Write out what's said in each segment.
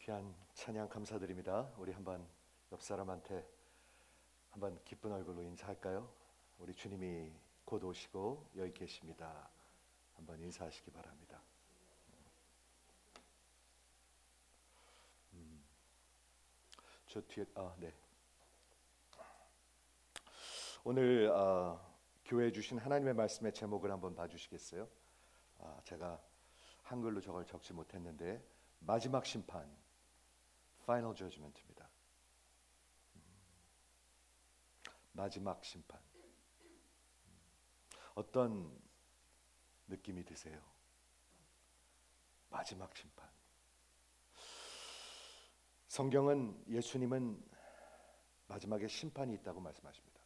귀한 찬양 감사드립니다. 우리 한번 옆 사람한테 한번 기쁜 얼굴로 인사할까요? 우리 주님이 곧 오시고 여기 계십니다. 한번 인사하시기 바랍니다. 저 뒤에 네. 오늘 교회에 주신 하나님의 말씀의 제목을 한번 봐주시겠어요? 제가 한글로 저걸 적지 못했는데 마지막 심판, Final Judgment입니다. 마지막 심판. 어떤 느낌이 드세요? 마지막 심판. 성경은 예수님은 마지막에 심판이 있다고 말씀하십니다.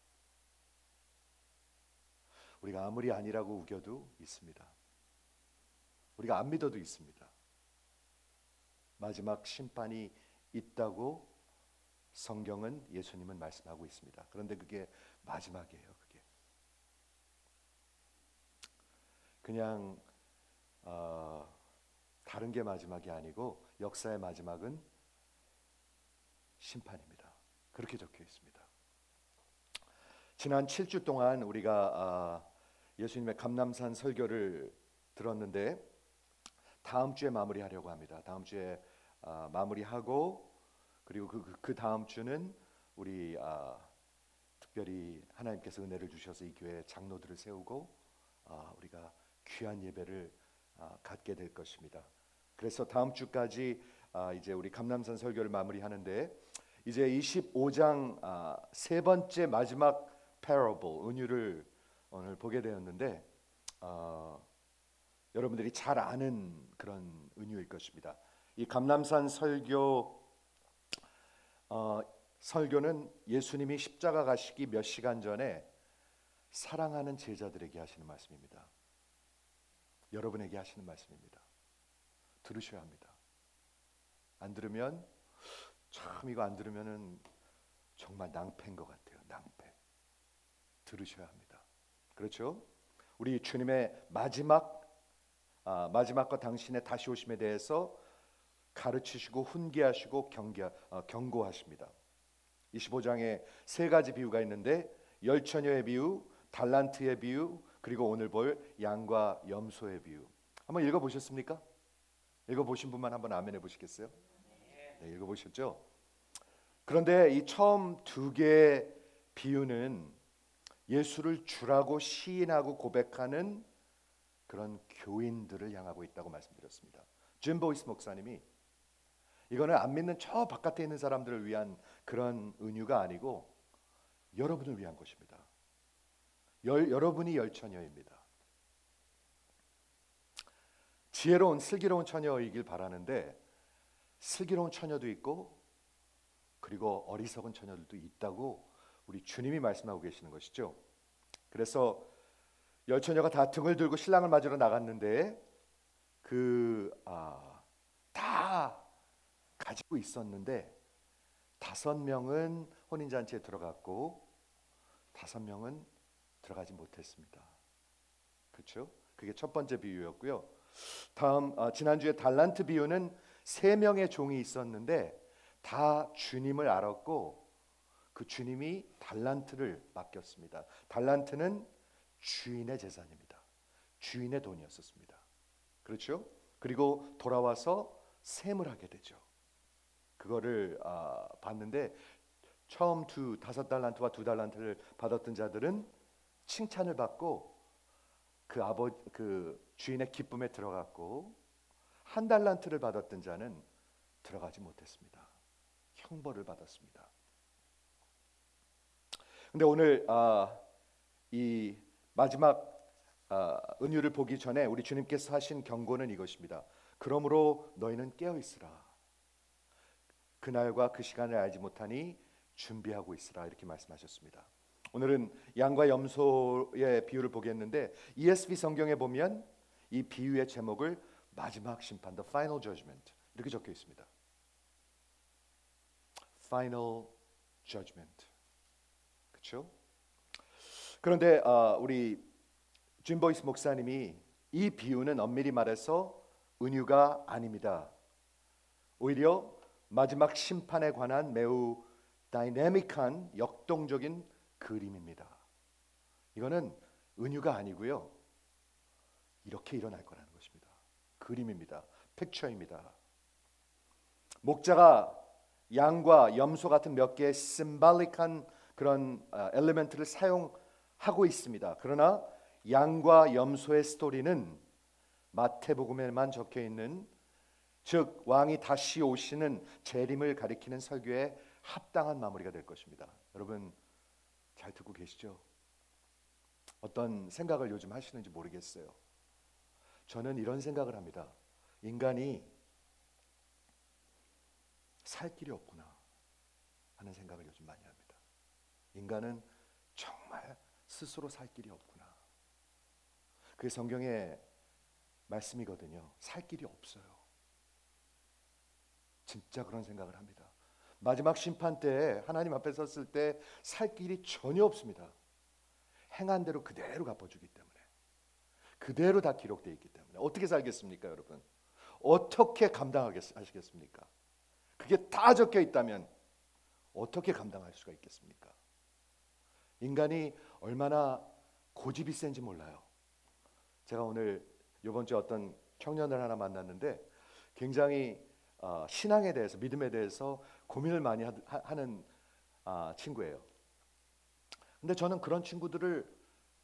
우리가 아무리 아니라고 우겨도 있습니다. 우리가 안 믿어도 있습니다. 마지막 심판이 있다고 성경은 예수님은 말씀하고 있습니다. 그런데 그게 마지막이에요. 그게 그냥 다른 게 마지막이 아니고 역사의 마지막은 심판입니다. 그렇게 적혀 있습니다. 지난 7주 동안 우리가 예수님의 감람산 설교를 들었는데 다음 주에 마무리하려고 합니다. 다음 주에 마무리하고 그리고 그 다음 주는 우리 특별히 하나님께서 은혜를 주셔서 이 교회 장로들을 세우고 우리가 귀한 예배를 갖게 될 것입니다. 그래서 다음 주까지 이제 우리 감람산 설교를 마무리하는데 이제 25장 세 번째 마지막 parable 은유를 오늘 보게 되었는데 여러분들이 잘 아는 그런 은유일 것입니다. 이 감람산 설교는 예수님이 십자가 가시기 몇 시간 전에 사랑하는 제자들에게 하시는 말씀입니다. 여러분에게 하시는 말씀입니다. 들으셔야 합니다. 안 들으면 참 이거 안 들으면은 정말 낭패인 것 같아요. 낭패. 들으셔야 합니다. 그렇죠? 우리 주님의 마지막과 당신의 다시 오심에 대해서 가르치시고 훈계하시고 경고하십니다. 25장에 세 가지 비유가 있는데 열처녀의 비유, 달란트의 비유, 그리고 오늘 볼 양과 염소의 비유. 한번 읽어보셨습니까? 읽어보신 분만 한번 아멘 해보시겠어요? 네, 읽어보셨죠? 그런데 이 처음 두 개의 비유는 예수를 주라고 시인하고 고백하는 그런 교인들을 향하고 있다고 말씀드렸습니다. 짐 보이스 목사님이 이거는 안 믿는 저 바깥에 있는 사람들을 위한 그런 은유가 아니고 여러분을 위한 것입니다. 여러분이 열처녀입니다. 지혜로운 슬기로운 처녀이길 바라는데 슬기로운 처녀도 있고 그리고 어리석은 처녀들도 있다고 우리 주님이 말씀하고 계시는 것이죠. 그래서 열처녀가 다 등을 들고 신랑을 맞으러 나갔는데 다 가지고 있었는데 5명은 혼인잔치에 들어갔고 5명은 들어가지 못했습니다. 그렇죠? 그게 첫 번째 비유였고요. 다음 지난주에 달란트 비유는 3명의 종이 있었는데 다 주님을 알았고 그 주님이 달란트를 맡겼습니다. 달란트는 주인의 재산입니다. 주인의 돈이었습니다. 그렇죠? 그리고 돌아와서 셈을 하게 되죠. 그거를 봤는데 처음 5달란트와 2달란트를 받았던 자들은 칭찬을 받고 그 주인의 기쁨에 들어갔고 1달란트를 받았던 자는 들어가지 못했습니다. 형벌을 받았습니다. 근데 오늘 이 마지막 은유를 보기 전에 우리 주님께서 하신 경고는 이것입니다. 그러므로 너희는 깨어 있으라. 그날과 그 시간을 알지 못하니 준비하고 있으라 이렇게 말씀하셨습니다. 오늘은 양과 염소의 비유를 보겠는데 ESV 성경에 보면 이 비유의 제목을 마지막 심판, The Final Judgment 이렇게 적혀 있습니다. Final Judgment. 그렇죠? 그런데 우리 짐 보이스 목사님이 이 비유는 엄밀히 말해서 은유가 아닙니다. 오히려 마지막 심판에 관한 매우 다이내믹한 역동적인 그림입니다. 이거는 은유가 아니고요, 이렇게 일어날 거라는 것입니다. 그림입니다. 픽처입니다. 목자가 양과 염소 같은 몇 개의 심발릭한 그런 엘리멘트를 사용하고 있습니다. 그러나 양과 염소의 스토리는 마태복음에만 적혀 있는, 즉 왕이 다시 오시는 재림을 가리키는 설교에 합당한 마무리가 될 것입니다. 여러분 잘 듣고 계시죠? 어떤 생각을 요즘 하시는지 모르겠어요. 저는 이런 생각을 합니다. 인간이 살 길이 없구나 하는 생각을 요즘 많이 합니다. 인간은 정말 스스로 살 길이 없구나. 그게 성경의 말씀이거든요. 살 길이 없어요. 진짜 그런 생각을 합니다. 마지막 심판 때 하나님 앞에 섰을 때 살 길이 전혀 없습니다. 행한 대로 그대로 갚아주기 때문에, 그대로 다 기록되어 있기 때문에 어떻게 살겠습니까, 여러분? 어떻게 감당하시겠습니까? 그게 다 적혀 있다면 어떻게 감당할 수가 있겠습니까? 인간이 얼마나 고집이 센지 몰라요. 제가 오늘 이번 주에 어떤 청년을 하나 만났는데 굉장히 신앙에 대해서, 믿음에 대해서 고민을 많이 하는 친구예요. 근데 저는 그런 친구들을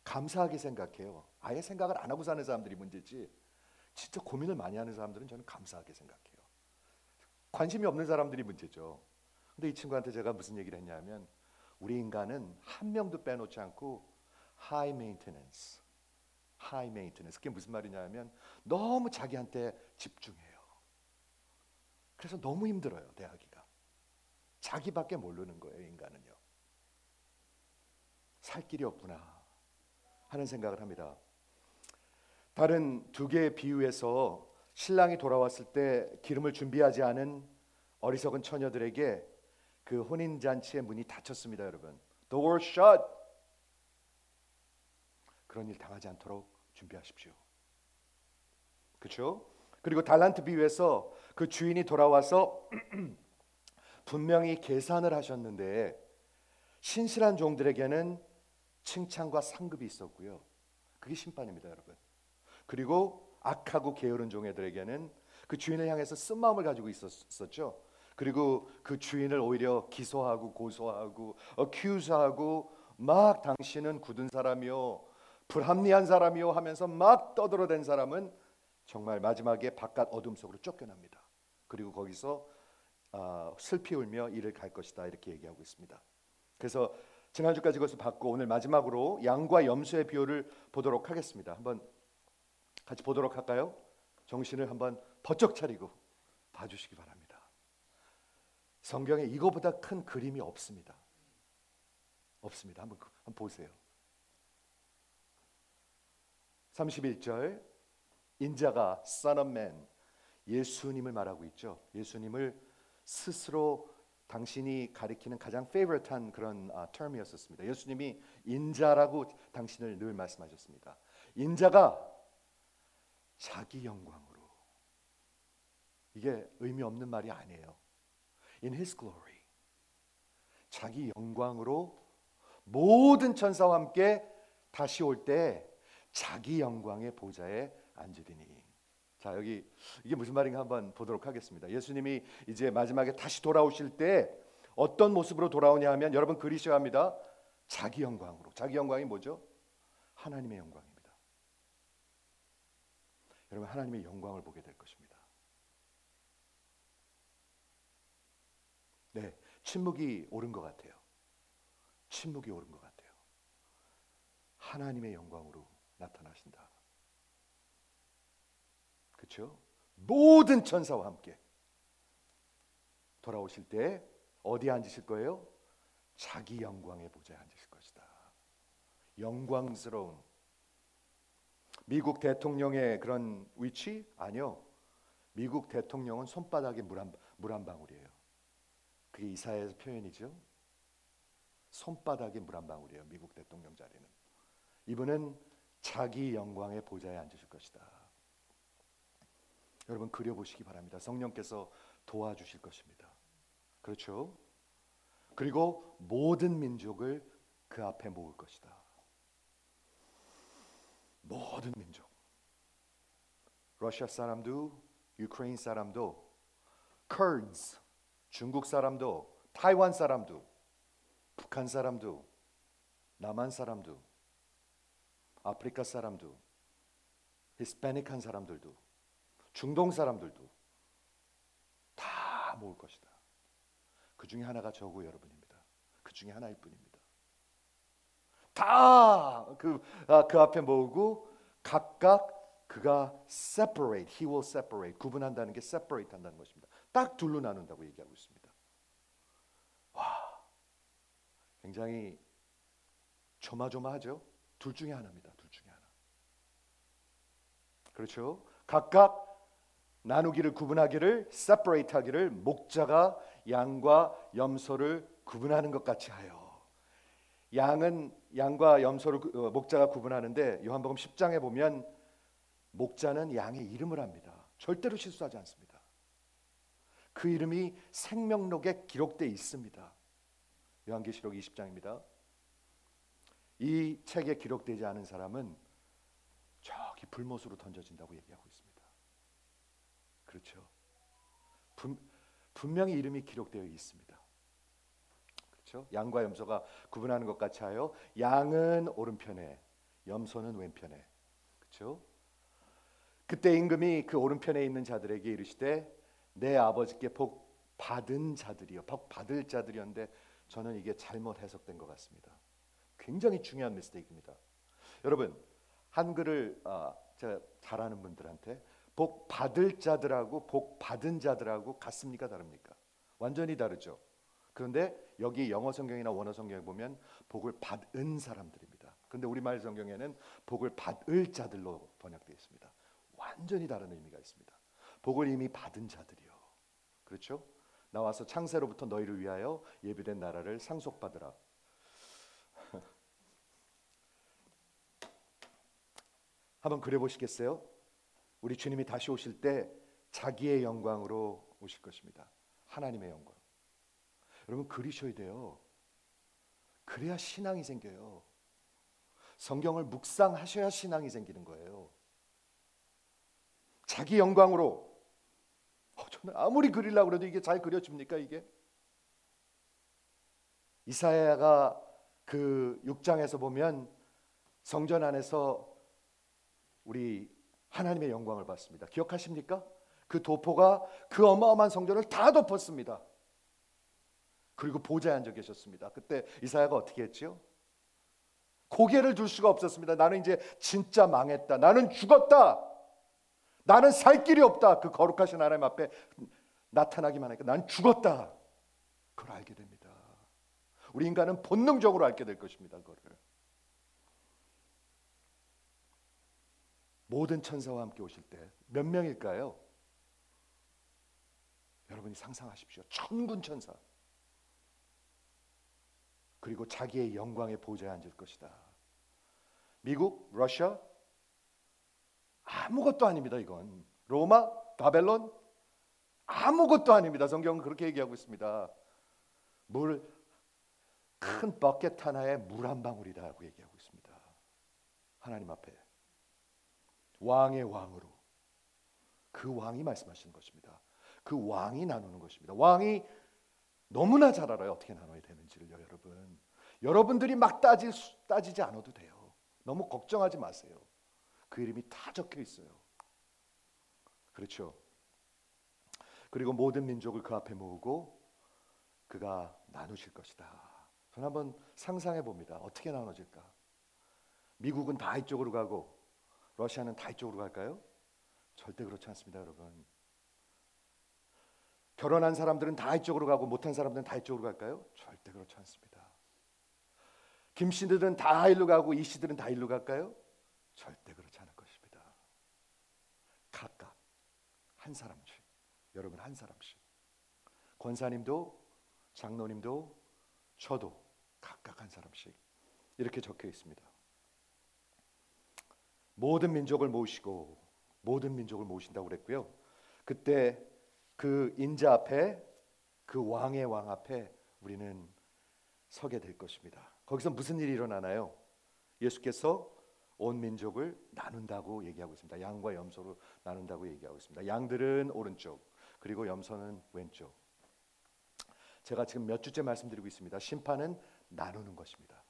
감사하게 생각해요. 아예 생각을 안 하고 사는 사람들이 문제지, 진짜 고민을 많이 하는 사람들은 저는 감사하게 생각해요. 관심이 없는 사람들이 문제죠. 근데 이 친구한테 제가 무슨 얘기를 했냐면, 우리 인간은 한 명도 빼놓지 않고 high maintenance. 그게 무슨 말이냐면 너무 자기한테 집중해요. 그래서 너무 힘들어요, 대하기가. 자기밖에 모르는 거예요, 인간은요. 살 길이 없구나 하는 생각을 합니다. 다른 두 개의 비유에서 신랑이 돌아왔을 때 기름을 준비하지 않은 어리석은 처녀들에게 그 혼인잔치의 문이 닫혔습니다, 여러분. The door shut. 그런 일 당하지 않도록 준비하십시오. 그렇죠? 그리고 달란트 비유에서 그 주인이 돌아와서 분명히 계산을 하셨는데 신실한 종들에게는 칭찬과 상급이 있었고요. 그게 심판입니다, 여러분. 그리고 악하고 게으른 종들에게는 그 주인을 향해서 쓴 마음을 가지고 있었죠. 그리고 그 주인을 오히려 기소하고 고소하고 accuse하고 막 당신은 굳은 사람이요, 불합리한 사람이요 하면서 막 떠들어댄 사람은 정말 마지막에 바깥 어둠 속으로 쫓겨납니다. 그리고 거기서 슬피 울며 이를 갈 것이다, 이렇게 얘기하고 있습니다. 그래서 지난주까지 그것을 받고 오늘 마지막으로 양과 염소의 비유를 보도록 하겠습니다. 한번 같이 보도록 할까요? 정신을 한번 번쩍 차리고 봐주시기 바랍니다. 성경에 이거보다 큰 그림이 없습니다. 없습니다. 한번 보세요. 31절, 인자가 Son of Man, 예수님을 말하고 있죠. 예수님을 스스로 당신이 가리키는 가장 favorite한 그런 term이었었습니다. 예수님이 인자라고 당신을 늘 말씀하셨습니다. 인자가 자기 영광으로, 이게 의미 없는 말이 아니에요. In His glory, 자기 영광으로 모든 천사와 함께 다시 올 때 자기 영광의 보좌에 앉으리니. 자, 여기 이게 무슨 말인가 한번 보도록 하겠습니다. 예수님이 이제 마지막에 다시 돌아오실 때 어떤 모습으로 돌아오냐 하면, 여러분 그리셔야 합니다. 자기 영광으로. 자기 영광이 뭐죠? 하나님의 영광입니다. 여러분 하나님의 영광을 보게 될 것입니다. 네, 침묵이 오른 것 같아요. 침묵이 오른 것 같아요. 하나님의 영광으로 나타나신다. 그렇죠? 모든 천사와 함께 돌아오실 때 어디에 앉으실 거예요? 자기 영광의 보좌에 앉으실 것이다. 영광스러운 미국 대통령의 그런 위치? 아니요. 미국 대통령은 손바닥에 물 한 방울이에요. 그게 이사야의 표현이죠. 손바닥에 물 한 방울이에요, 미국 대통령 자리는. 이분은 자기 영광의 보좌에 앉으실 것이다. 여러분 그려보시기 바랍니다. 성령께서 도와주실 것입니다. 그렇죠? 그리고 모든 민족을 그 앞에 모을 것이다. 모든 민족. 러시아 사람도, 유크레인 사람도, Kurds, 중국 사람도, 타이완 사람도, 북한 사람도, 남한 사람도, 아프리카 사람도, 히스패닉한 사람들도, 중동 사람들도 다 모을 것이다. 그 중에 하나가 저고 여러분입니다. 그 중에 하나일 뿐입니다. 다 그 앞에 모으고 각각 그가 separate, he will separate, 구분한다는 게 separate 한다는 것입니다. 딱 둘로 나눈다고 얘기하고 있습니다. 와, 굉장히 조마조마하죠. 둘 중에 하나입니다. 둘 중에 하나. 그렇죠? 각각 나누기를 구분하기를 separate 하기를 목자가 양과 염소를 구분하는 것 같이 하여. 양은 양과 염소를 목자가 구분하는데 요한복음 10장에 보면 목자는 양의 이름을 합니다. 절대로 실수하지 않습니다. 그 이름이 생명록에 기록되어 있습니다. 요한계시록 20장입니다. 이 책에 기록되지 않은 사람은 저기 불못으로 던져진다고 얘기하고 있습니다. 그렇죠? 분명히 이름이 기록되어 있습니다. 그렇죠? 양과 염소가 구분하는 것 같이 하여 양은 오른편에, 염소는 왼편에. 그렇죠? 그때 임금이 그 오른편에 있는 자들에게 이르시되 내 아버지께 복 받은 자들이요, 복 받을 자들이었는데 저는 이게 잘못 해석된 것 같습니다. 굉장히 중요한 미스테이크입니다. 여러분, 한글을 제가 잘하는 분들한테 복 받을 자들하고 복 받은 자들하고 같습니까, 다릅니까? 완전히 다르죠. 그런데 여기 영어 성경이나 원어 성경에 보면 복을 받은 사람들입니다. 그런데 우리말 성경에는 복을 받을 자들로 번역되어 있습니다. 완전히 다른 의미가 있습니다. 복을 이미 받은 자들이요. 그렇죠? 나와서 창세로부터 너희를 위하여 예비된 나라를 상속받으라. 한번 그려 보시겠어요? 우리 주님이 다시 오실 때 자기의 영광으로 오실 것입니다. 하나님의 영광. 여러분 그리셔야 돼요. 그래야 신앙이 생겨요. 성경을 묵상하셔야 신앙이 생기는 거예요. 자기 영광으로. 저는 아무리 그리려고 해도 이게 잘 그려집니까 이게? 이사야가 그 6장에서 보면 성전 안에서 우리 하나님의 영광을 봤습니다. 기억하십니까? 그 도포가 그 어마어마한 성전을 다 덮었습니다. 그리고 보좌에 앉아 계셨습니다. 그때 이사야가 어떻게 했죠? 고개를 들 수가 없었습니다. 나는 이제 진짜 망했다. 나는 죽었다. 나는 살 길이 없다. 그 거룩하신 하나님 앞에 나타나기만 하니까 난 죽었다. 그걸 알게 됩니다. 우리 인간은 본능적으로 알게 될 것입니다. 그거를. 모든 천사와 함께 오실 때 몇 명일까요? 여러분이 상상하십시오. 천군 천사. 그리고 자기의 영광의 보좌에 앉을 것이다. 미국, 러시아 아무것도 아닙니다. 이건 로마, 바벨론 아무것도 아닙니다. 성경은 그렇게 얘기하고 있습니다. 큰 버켓 하나에 물 한 방울이다라고 얘기하고 있습니다. 하나님 앞에 왕의 왕으로 그 왕이 말씀하시는 것입니다. 그 왕이 나누는 것입니다. 왕이 너무나 잘 알아요. 어떻게 나눠야 되는지를요, 여러분. 여러분들이 막 따지지 않아도 돼요. 너무 걱정하지 마세요. 그 이름이 다 적혀 있어요. 그렇죠. 그리고 모든 민족을 그 앞에 모으고 그가 나누실 것이다. 저는 한번 상상해 봅니다. 어떻게 나눠질까? 미국은 다 이쪽으로 가고 러시아는 다 이쪽으로 갈까요? 절대 그렇지 않습니다, 여러분. 결혼한 사람들은 다 이쪽으로 가고 못한 사람들은 다 이쪽으로 갈까요? 절대 그렇지 않습니다. 김 씨들은 다 일로 가고 이 씨들은 다 일로 갈까요? 절대 그렇지 않을 것입니다. 각각 한 사람씩, 여러분 한 사람씩. 권사님도 장로님도 저도 각각 한 사람씩 이렇게 적혀 있습니다. 모든 민족을 모으시고 모든 민족을 모으신다고 그랬고요. 그때 그 인자 앞에, 그 왕의 왕 앞에 우리는 서게 될 것입니다. 거기서 무슨 일이 일어나나요? 예수께서 온 민족을 나눈다고 얘기하고 있습니다. 양과 염소로 나눈다고 얘기하고 있습니다. 양들은 오른쪽, 그리고 염소는 왼쪽. 제가 지금 몇 주째 말씀드리고 있습니다. 심판은 나누는 것입니다.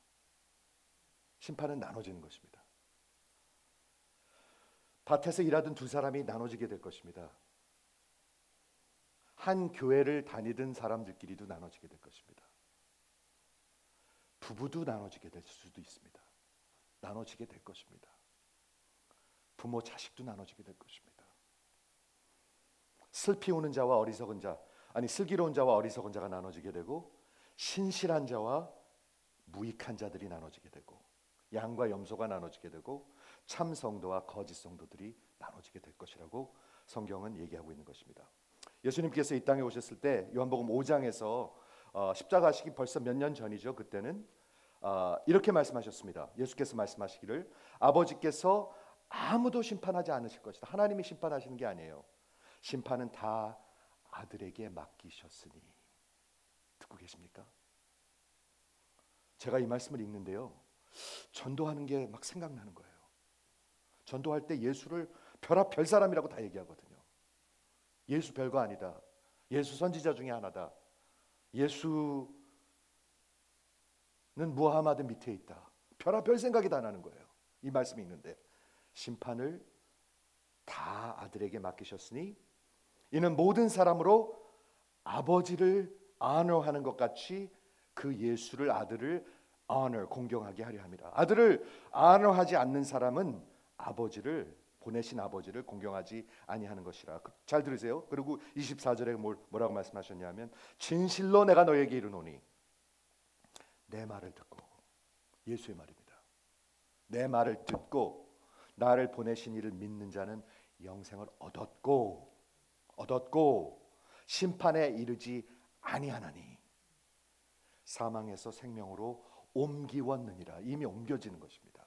심판은 나눠지는 것입니다. 밭에서 일하던 두 사람이 나눠지게 될 것입니다. 한 교회를 다니던 사람들끼리도 나눠지게 될 것입니다. 부부도 나눠지게 될 수도 있습니다. 나눠지게 될 것입니다. 부모 자식도 나눠지게 될 것입니다. 슬피 우는 자와 어리석은 자, 아니 슬기로운 자와 어리석은 자가 나눠지게 되고, 신실한 자와 무익한 자들이 나눠지게 되고, 양과 염소가 나눠지게 되고, 참 성도와 거짓 성도들이 나눠지게 될 것이라고 성경은 얘기하고 있는 것입니다. 예수님께서 이 땅에 오셨을 때 요한복음 5장에서 십자가식이 벌써 몇 년 전이죠. 그때는 이렇게 말씀하셨습니다. 예수께서 말씀하시기를 아버지께서 아무도 심판하지 않으실 것이다. 하나님이 심판하시는 게 아니에요. 심판은 다 아들에게 맡기셨으니. 듣고 계십니까? 제가 이 말씀을 읽는데요, 전도하는 게 막 생각나는 거예요. 전도할 때 예수를 별 사람이라고 다 얘기하거든요. 예수 별거 아니다. 예수 선지자 중에 하나다. 예수는 무하마드 밑에 있다. 별 생각이 다 나는 거예요. 이 말씀이 있는데, 심판을 다 아들에게 맡기셨으니 이는 모든 사람으로 아버지를 honor하는 것 같이 그 예수를, 아들을 honor, 공경하게 하려 함이라. 아들을 honor하지 않는 사람은 아버지를, 보내신 아버지를 공경하지 아니하는 것이라. 잘 들으세요. 그리고 24절에 뭐라고 말씀하셨냐면, 진실로 내가 너에게 이르노니, 내 말을 듣고, 예수의 말입니다. 내 말을 듣고 나를 보내신 이를 믿는 자는 영생을 얻었고 심판에 이르지 아니하나니 사망에서 생명으로 옮기웠느니라. 이미 옮겨지는 것입니다.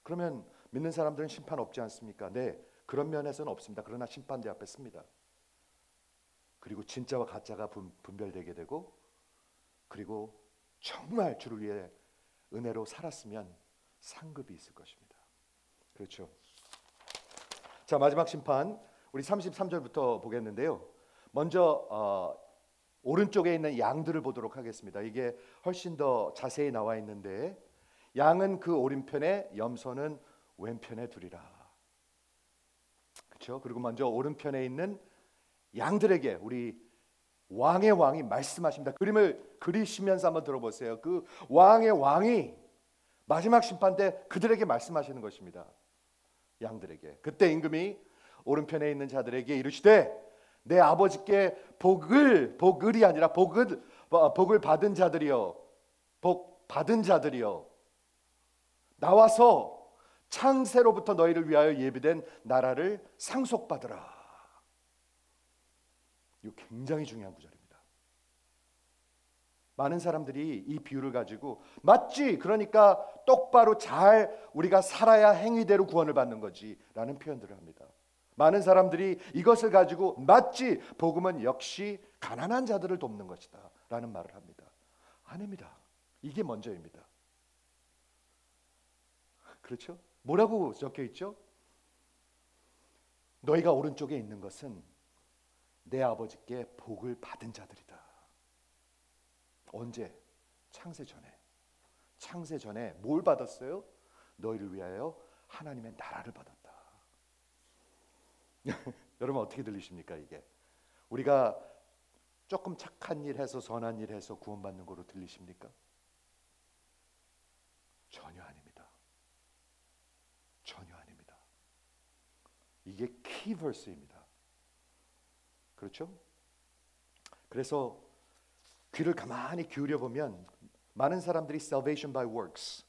그러면 믿는 사람들은 심판 없지 않습니까? 네, 그런 면에서는 없습니다. 그러나 심판대 앞에 씁니다. 그리고 진짜와 가짜가 분별되게 되고, 그리고 정말 주를 위해 은혜로 살았으면 상급이 있을 것입니다. 그렇죠? 자, 마지막 심판, 우리 33절부터 보겠는데요, 먼저 오른쪽에 있는 양들을 보도록 하겠습니다. 이게 훨씬 더 자세히 나와 있는데, 양은 그 오른편에, 염소는 왼편에 두리라. 그렇죠? 그리고 먼저 오른편에 있는 양들에게 우리 왕의 왕이 말씀하십니다. 그림을 그리시면서 한번 들어보세요. 그 왕의 왕이 마지막 심판 때 그들에게 말씀하시는 것입니다. 양들에게. 그때 임금이 오른편에 있는 자들에게 이르시되, 내 아버지께 복을이 아니라 복을 받은 자들이여, 복 받은 자들이여, 나와서 창세로부터 너희를 위하여 예비된 나라를 상속받으라. 이거 굉장히 중요한 구절입니다. 많은 사람들이 이 비유를 가지고 맞지, 그러니까 똑바로 잘 우리가 살아야 행위대로 구원을 받는 거지 라는 표현들을 합니다. 많은 사람들이 이것을 가지고 맞지, 복음은 역시 가난한 자들을 돕는 것이다 라는 말을 합니다. 아닙니다. 이게 먼저입니다. 그렇죠? 뭐라고 적혀 있죠? 너희가 오른쪽에 있는 것은 내 아버지께 복을 받은 자들이다. 언제? 창세 전에. 창세 전에 뭘 받았어요? 너희를 위하여 하나님의 나라를 받았다. 여러분 어떻게 들리십니까? 이게 우리가 조금 착한 일 해서, 선한 일 해서 구원받는 거로 들리십니까? 전혀 아닙니다. 전혀 아닙니다. 이게 키버스입니다. 그렇죠? 그래서 귀를 가만히 기울여 보면 많은 사람들이 salvation by works,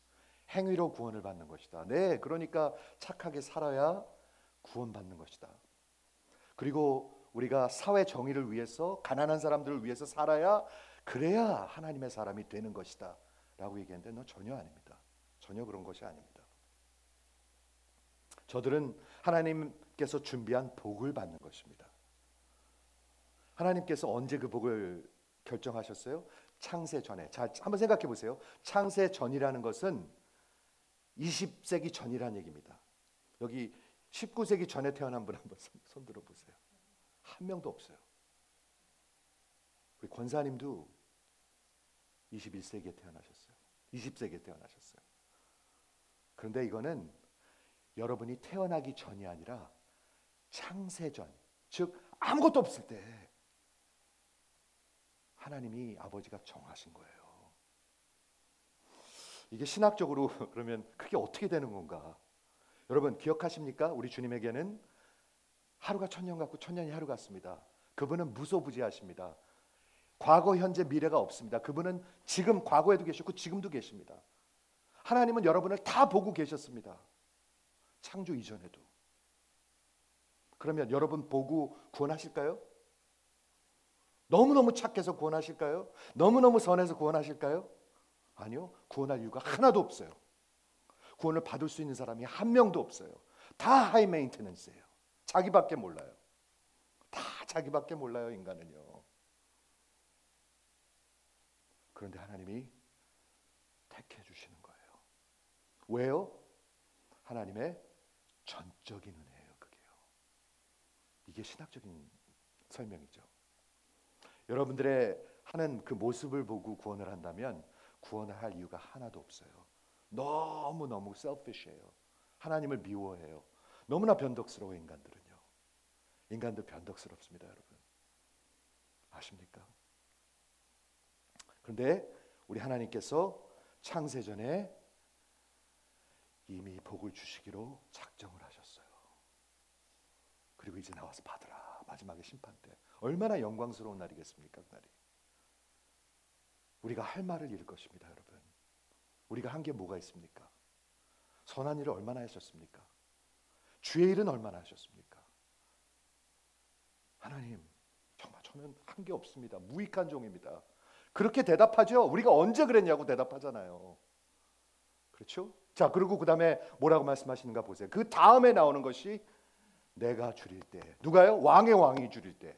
행위로 구원을 받는 것이다. 네, 그러니까 착하게 살아야 구원받는 것이다. 그리고 우리가 사회 정의를 위해서, 가난한 사람들을 위해서 살아야, 그래야 하나님의 사람이 되는 것이다 라고 얘기했는데, 너 전혀 아닙니다. 전혀 그런 것이 아닙니다. 저들은 하나님께서 준비한 복을 받는 것입니다. 하나님께서 언제 그 복을 결정하셨어요? 창세 전에. 자, 한번 생각해 보세요. 창세 전이라는 것은 20세기 전이라는 얘기입니다. 여기 19세기 전에 태어난 분 한번 손 들어 보세요. 한 명도 없어요. 우리 권사님도 21세기에 태어나셨어요. 20세기에 태어나셨어요. 그런데 이거는 여러분이 태어나기 전이 아니라 창세전, 즉 아무것도 없을 때 하나님이 아버지가 정하신 거예요. 이게 신학적으로 그러면 그게 어떻게 되는 건가? 여러분 기억하십니까? 우리 주님에게는 하루가 천년 같고 천년이 하루 같습니다. 그분은 무소부지하십니다. 과거, 현재, 미래가 없습니다. 그분은 지금 과거에도 계셨고 지금도 계십니다. 하나님은 여러분을 다 보고 계셨습니다. 창조 이전에도. 그러면 여러분 보고 구원하실까요? 너무너무 착해서 구원하실까요? 너무너무 선해서 구원하실까요? 아니요. 구원할 이유가 하나도 없어요. 구원을 받을 수 있는 사람이 한 명도 없어요. 다 하이 메인테넌스예요. 자기밖에 몰라요. 다 자기밖에 몰라요, 인간은요. 그런데 하나님이 택해 주시는 거예요. 왜요? 하나님의 전적인 은혜예요, 그게요. 이게 신학적인 설명이죠. 여러분들의 하는 그 모습을 보고 구원을 한다면 구원을 할 이유가 하나도 없어요. 너무너무 selfish해요. 하나님을 미워해요. 너무나 변덕스러워 인간들은요. 인간들 변덕스럽습니다, 여러분. 아십니까? 그런데 우리 하나님께서 창세전에 이미 복을 주시기로 작정을 하셨어요. 그리고 이제 나와서 받으라. 마지막에 심판 때. 얼마나 영광스러운 날이겠습니까, 그날이. 우리가 할 말을 잃을 것입니다, 여러분. 우리가 한 게 뭐가 있습니까? 선한 일을 얼마나 하셨습니까? 주의 일은 얼마나 하셨습니까? 하나님, 정말 저는 한 게 없습니다. 무익한 종입니다. 그렇게 대답하죠. 우리가 언제 그랬냐고 대답하잖아요. 그렇죠? 자, 그리고 그 다음에 뭐라고 말씀하시는가 보세요. 그 다음에 나오는 것이 내가 줄일 때. 누가요? 왕의 왕이 줄일 때.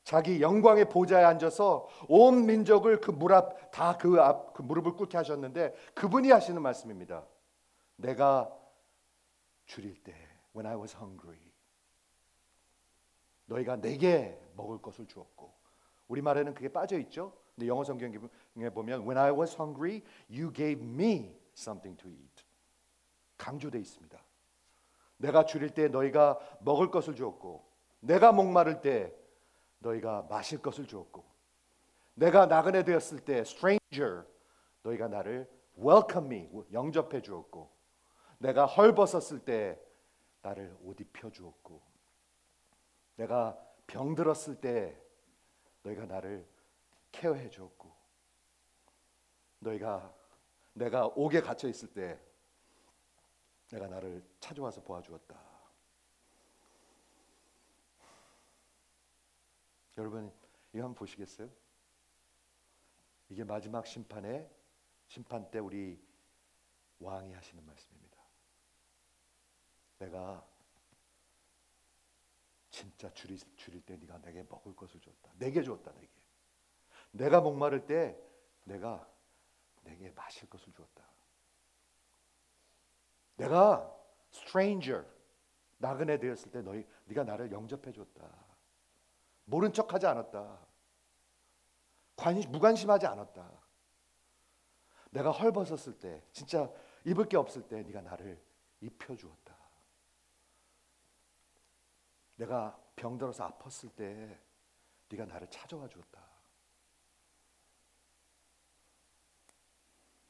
자기 영광의 보좌에 앉아서 온 민족을 그 그 무릎을 꿇게 하셨는데 그분이 하시는 말씀입니다. 내가 줄일 때, when I was hungry, 너희가 내게 먹을 것을 주었고, 우리 말에는 그게 빠져 있죠. 근데 영어 성경에 보면 when I was hungry, you gave me something to eat. 강조돼 있습니다. 내가 줄일 때 너희가 먹을 것을 주었고, 내가 목마를 때 너희가 마실 것을 주었고, 내가 나그네 되었을 때 stranger, 너희가 나를 welcome me, 영접해 주었고, 내가 헐벗었을 때 나를 옷 입혀 주었고, 내가 병들었을 때 너희가 나를 케어해 주었고, 내가 옥에 갇혀 있을 때 내가 나를 찾아와서 도와주었다. 여러분 이거 한번 보시겠어요? 이게 마지막 심판 때 우리 왕이 하시는 말씀입니다. 내가 진짜 줄일 때 네가 내게 먹을 것을 줬다. 내게 줬다. 내가 목마를 때 내게 마실 것을 주었다. 내가 stranger, 나그네 되었을 때 네가 나를 영접해 줬다. 모른 척하지 않았다. 무관심하지 않았다. 내가 헐벗었을 때, 진짜 입을 게 없을 때 네가 나를 입혀 주었다. 내가 병들어서 아팠을 때 네가 나를 찾아와 주었다.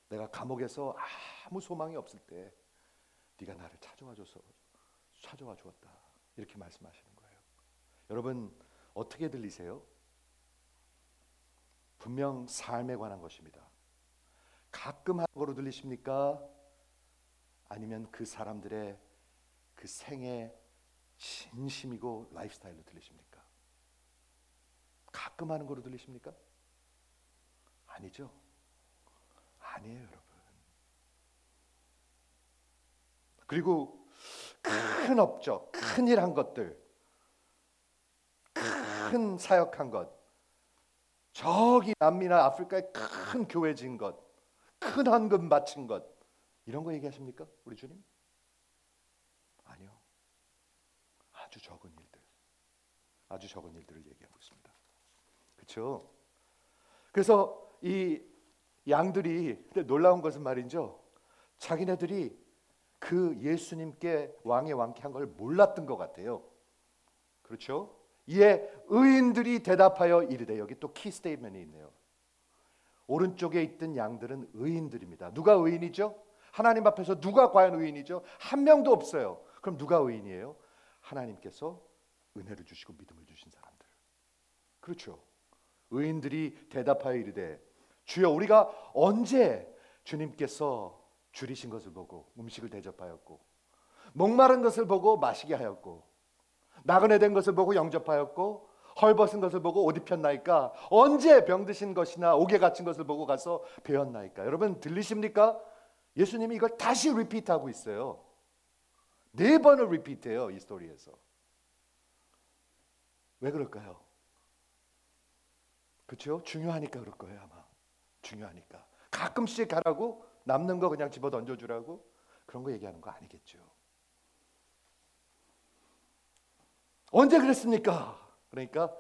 내가 감옥에서 아무 소망이 없을 때 네가 나를 찾아와 주었다. 이렇게 말씀하시는 거예요. 여러분 어떻게 들리세요? 분명 삶에 관한 것입니다. 가끔 하는 거로 들리십니까? 아니면 그 사람들의 그 생애 진심이고 라이프스타일로 들리십니까? 가끔 하는 거로 들리십니까? 아니죠. 아니에요, 여러분. 그리고 큰 업적, 큰일 한 것들, 큰 사역한 것, 저기 남미나 아프리카에 큰 교회 진 것, 큰 헌금 바친 것, 이런 거 얘기하십니까? 우리 주님? 아니요. 아주 적은 일들, 아주 적은 일들을 얘기하고 있습니다. 그렇죠? 그래서 이 양들이, 근데 놀라운 것은 말이죠, 자기네들이 그 예수님께 왕의 왕케한 걸 몰랐던 것 같아요. 그렇죠? 이에 의인들이 대답하여 이르되, 여기 또 키 스테이트먼이 있네요. 오른쪽에 있던 양들은 의인들입니다. 누가 의인이죠? 하나님 앞에서 누가 과연 의인이죠? 한 명도 없어요. 그럼 누가 의인이에요? 하나님께서 은혜를 주시고 믿음을 주신 사람들. 그렇죠? 의인들이 대답하여 이르되, 주여, 우리가 언제 주님께서 줄이신 것을 보고 음식을 대접하였고, 목마른 것을 보고 마시게 하였고, 나그네 된 것을 보고 영접하였고, 헐벗은 것을 보고 옷 입혔나이까? 언제 병드신 것이나 옥에 갇힌 것을 보고 가서 배웠나이까? 여러분 들리십니까? 예수님이 이걸 다시 리피트하고 있어요. 4번을 리피트해요, 이 스토리에서. 왜 그럴까요? 그렇죠? 중요하니까 그럴 거예요, 아마. 중요하니까. 가끔씩 가라고, 남는 거 그냥 집어 던져주라고, 그런 거 얘기하는 거 아니겠죠. 언제 그랬습니까? 그러니까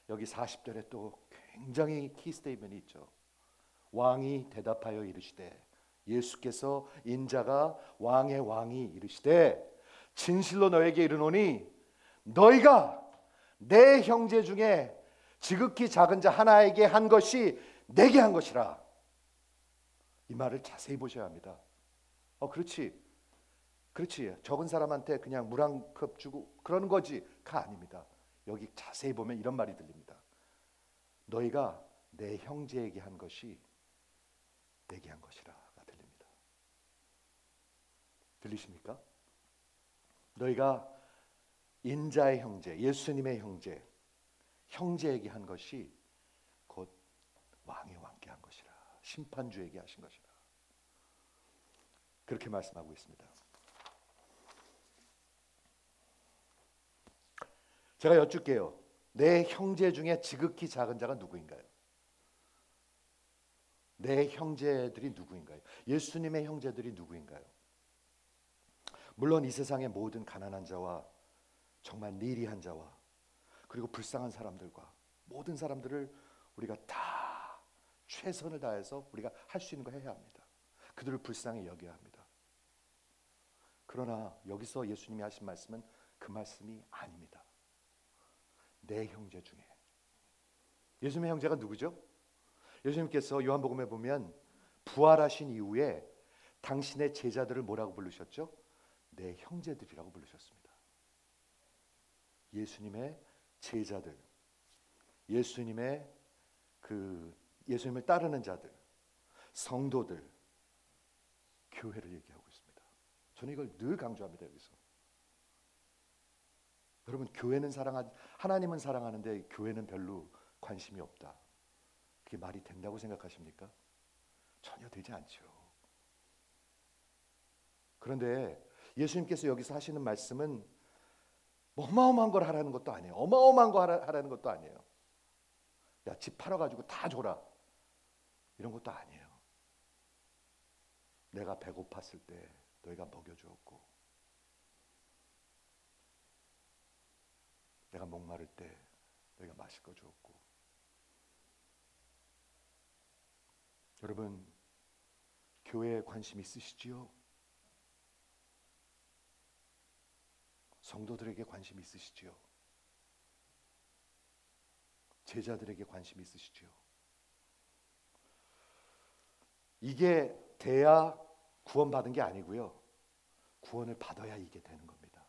여기 40절에 또 굉장히 키 스테이트먼이 있죠. 왕이 대답하여 이르시되, 예수께서 인자가 왕의 왕이 이르시되, 진실로 너에게 이르노니 너희가 내 형제 중에 지극히 작은 자 하나에게 한 것이 내게 한 것이라. 이 말을 자세히 보셔야 합니다. 그렇지, 적은 사람한테 그냥 물 한 컵 주고 그러는 거지가 아닙니다. 여기 자세히 보면 이런 말이 들립니다. 너희가 내 형제에게 한 것이 내게 한 것이라가 들립니다. 들리십니까? 너희가 인자의 형제, 예수님의 형제에게 한 것이 곧 왕의 왕께 한 것이라, 심판주에게 하신 것이라, 그렇게 말씀하고 있습니다. 제가 여쭐게요. 내 형제 중에 지극히 작은 자가 누구인가요? 내 형제들이 누구인가요? 예수님의 형제들이 누구인가요? 물론 이 세상의 모든 가난한 자와 정말 니리한 자와 그리고 불쌍한 사람들과 모든 사람들을 우리가 다 최선을 다해서 우리가 할 수 있는 거 해야 합니다. 그들을 불쌍히 여겨야 합니다. 그러나 여기서 예수님이 하신 말씀은 그 말씀이 아닙니다. 내 형제 중에. 예수님의 형제가 누구죠? 예수님께서 요한복음에 보면 부활하신 이후에 당신의 제자들을 뭐라고 부르셨죠? 내 형제들이라고 부르셨습니다. 예수님의 제자들, 예수님의 예수님을 따르는 자들, 성도들, 교회를 얘기하고 있습니다. 저는 이걸 늘 강조합니다. 여기서 여러분, 교회는 하나님은 사랑하는데 교회는 별로 관심이 없다, 그게 말이 된다고 생각하십니까? 전혀 되지 않죠. 그런데 예수님께서 여기서 하시는 말씀은 어마어마한 걸 하라는 것도 아니에요. 어마어마한 거 하라는 것도 아니에요. 야, 집 팔아가지고 다 줘라, 이런 것도 아니에요. 내가 배고팠을 때 너희가 먹여주었고, 내가 목마를 때 너희가 마실 거 주었고. 여러분, 교회에 관심 있으시지요? 성도들에게 관심 있으시지요? 제자들에게 관심 있으시지요? 이게 돼야 구원받은 게 아니고요, 구원을 받아야 이게 되는 겁니다.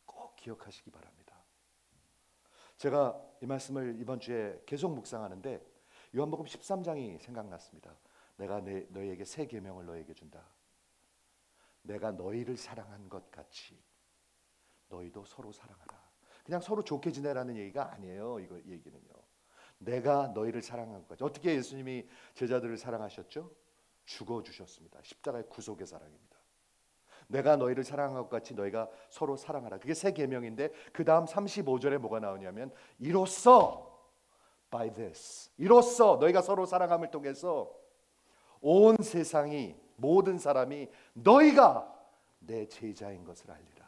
꼭 기억하시기 바랍니다. 제가 이 말씀을 이번 주에 계속 묵상하는데 요한복음 13장이 생각났습니다. 내가 너희에게 새 계명을 너희에게 준다. 내가 너희를 사랑한 것 같이 너희도 서로 사랑하라. 그냥 서로 좋게 지내라는 얘기가 아니에요. 이거 얘기는요. 내가 너희를 사랑한 것 같이. 어떻게 예수님이 제자들을 사랑하셨죠? 죽어주셨습니다. 십자가의 구속의 사랑입니다. 내가 너희를 사랑한 것 같이 너희가 서로 사랑하라. 그게 새 계명인데 그 다음 35절에 뭐가 나오냐면 이로써 by this 이로써 너희가 서로 사랑함을 통해서 온 세상이 모든 사람이 너희가 내 제자인 것을 알리라.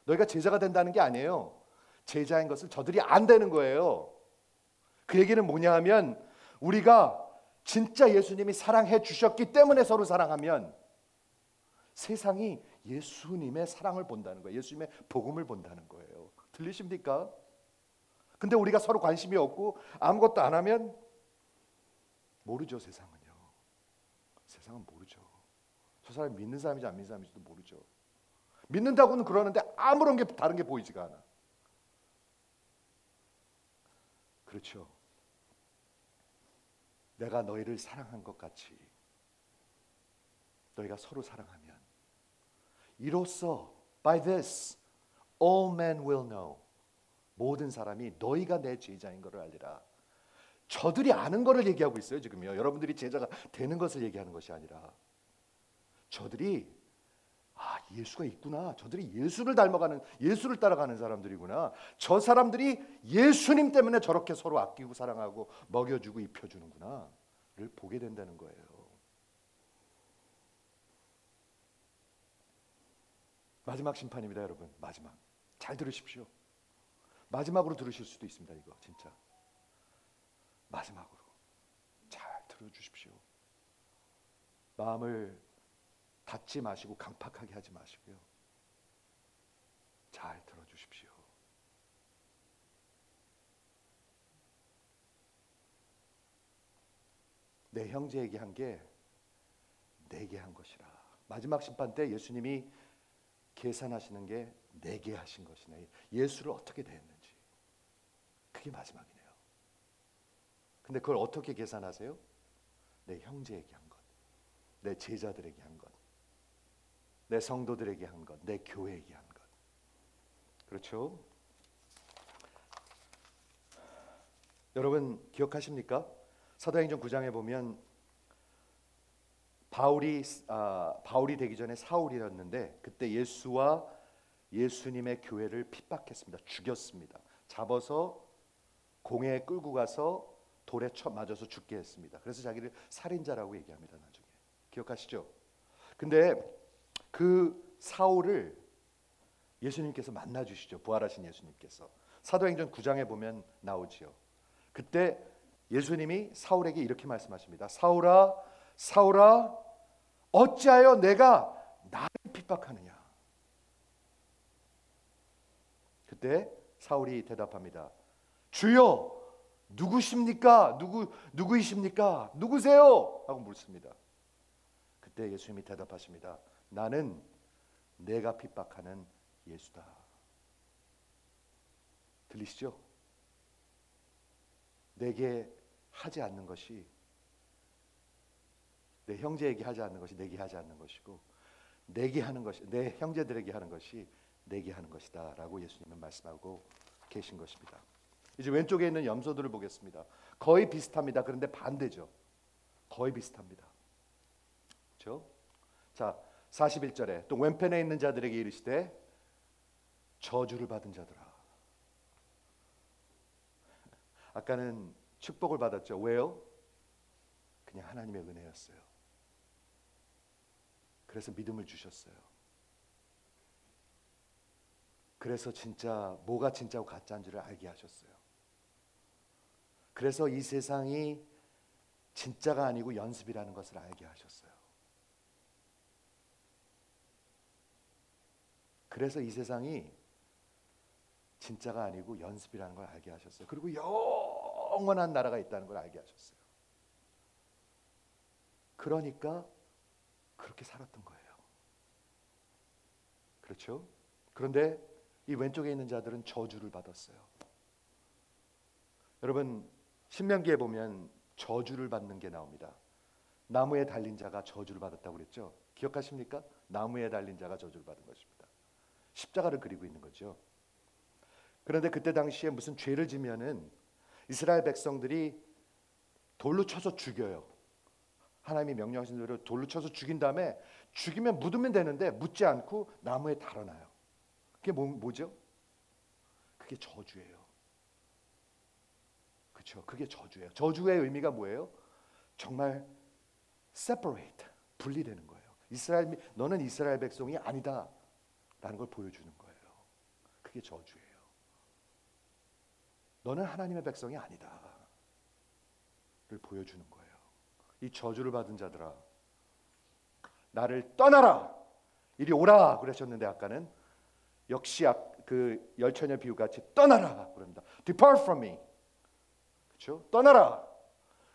너희가 제자가 된다는 게 아니에요. 제자인 것을 저들이 안 되는 거예요. 그 얘기는 뭐냐 하면 우리가 진짜 예수님이 사랑해 주셨기 때문에 서로 사랑하면 세상이 예수님의 사랑을 본다는 거예요. 예수님의 복음을 본다는 거예요. 들리십니까? 근데 우리가 서로 관심이 없고 아무것도 안 하면 모르죠. 세상은요. 세상은 모르죠. 저 사람이 믿는 사람인지 안 믿는 사람인지도 모르죠. 믿는다고는 그러는데 아무런 게 다른 게 보이지가 않아. 그렇죠. 내가 너희를 사랑한 것 같이 너희가 서로 사랑하면 이로써 by this all men will know 모든 사람이 너희가 내 제자인 것을 알리라. 저들이 아는 것을 얘기하고 있어요. 지금요. 여러분들이 제자가 되는 것을 얘기하는 것이 아니라 저들이 예수가 있구나. 저들이 예수를 닮아가는 예수를 따라가는 사람들이구나. 저 사람들이 예수님 때문에 저렇게 서로 아끼고 사랑하고 먹여주고 입혀주는구나를 보게 된다는 거예요. 마지막 심판입니다, 여러분. 마지막. 잘 들으십시오. 마지막으로 들으실 수도 있습니다. 이거 진짜 마지막으로 잘 들어주십시오. 마음을 닫지 마시고 강팍하게 하지 마시고요. 잘 들어주십시오. 내 형제에게 한 게 내게 한 것이라. 마지막 심판 때 예수님이 계산하시는 게 내게 하신 것이네. 예수를 어떻게 대했는지. 그게 마지막이네요. 근데 그걸 어떻게 계산하세요? 내 형제에게 한 것, 내 제자들에게 한 것, 내 성도들에게 한 것, 내 교회에게 한 것. 그렇죠? 여러분 기억하십니까? 사도행전 9장에 보면 바울이 되기 전에 사울이었는데 그때 예수와 예수님의 교회를 핍박했습니다. 죽였습니다. 잡아서 공회에 끌고 가서 돌에 맞아서 죽게 했습니다. 그래서 자기를 살인자라고 얘기합니다. 나중에 기억하시죠? 근데 그 사울을 예수님께서 만나 주시죠. 부활하신 예수님께서. 사도행전 9장에 보면 나오지요. 그때 예수님이 사울에게 이렇게 말씀하십니다. 사울아, 사울아, 어찌하여 내가 나를 핍박하느냐? 그때 사울이 대답합니다. 주여, 누구십니까? 누구이십니까? 누구세요? 하고 묻습니다. 그때 예수님이 대답하십니다. 나는 내가 핍박하는 예수다. 들리시죠? 내게 하지 않는 것이 내 형제에게 하지 않는 것이 내게 하지 않는 것이고 내게 하는 것이 내 형제들에게 하는 것이 내게 하는 것이다라고 예수님은 말씀하고 계신 것입니다. 이제 왼쪽에 있는 염소들을 보겠습니다. 거의 비슷합니다. 그런데 반대죠. 거의 비슷합니다. 그렇죠? 자, 41절에 또 왼편에 있는 자들에게 이르시되 저주를 받은 자들아. 아까는 축복을 받았죠. 왜요? 그냥 하나님의 은혜였어요. 그래서 믿음을 주셨어요. 그래서 진짜 뭐가 진짜고 가짜인 줄을 알게 하셨어요. 그래서 이 세상이 진짜가 아니고 연습이라는 것을 알게 하셨어요. 그래서 이 세상이 진짜가 아니고 연습이라는 걸 알게 하셨어요. 그리고 영원한 나라가 있다는 걸 알게 하셨어요. 그러니까 그렇게 살았던 거예요. 그렇죠? 그런데 이 왼쪽에 있는 자들은 저주를 받았어요. 여러분 신명기에 보면 저주를 받는 게 나옵니다. 나무에 달린 자가 저주를 받았다고 그랬죠? 기억하십니까? 나무에 달린 자가 저주를 받은 것입니다. 십자가를 그리고 있는 거죠. 그런데 그때 당시에 무슨 죄를 지면은 이스라엘 백성들이 돌로 쳐서 죽여요. 하나님이 명령하신 대로 돌로 쳐서 죽인 다음에 죽이면 묻으면 되는데 묻지 않고 나무에 달아놔요. 그게 뭐죠? 그게 저주예요. 그렇죠? 그게 저주예요. 저주의 의미가 뭐예요? 정말 separate, 분리되는 거예요. 너는 이스라엘 백성이 아니다 라는 걸 보여주는 거예요. 그게 저주예요. 너는 하나님의 백성이 아니다 를 보여주는 거예요. 이 저주를 받은 자들아, 나를 떠나라, 이리 오라 그러셨는데 아까는 역시 그 열처녀 비유 같이 떠나라 그럽니다. Depart from me. 그렇죠? 떠나라.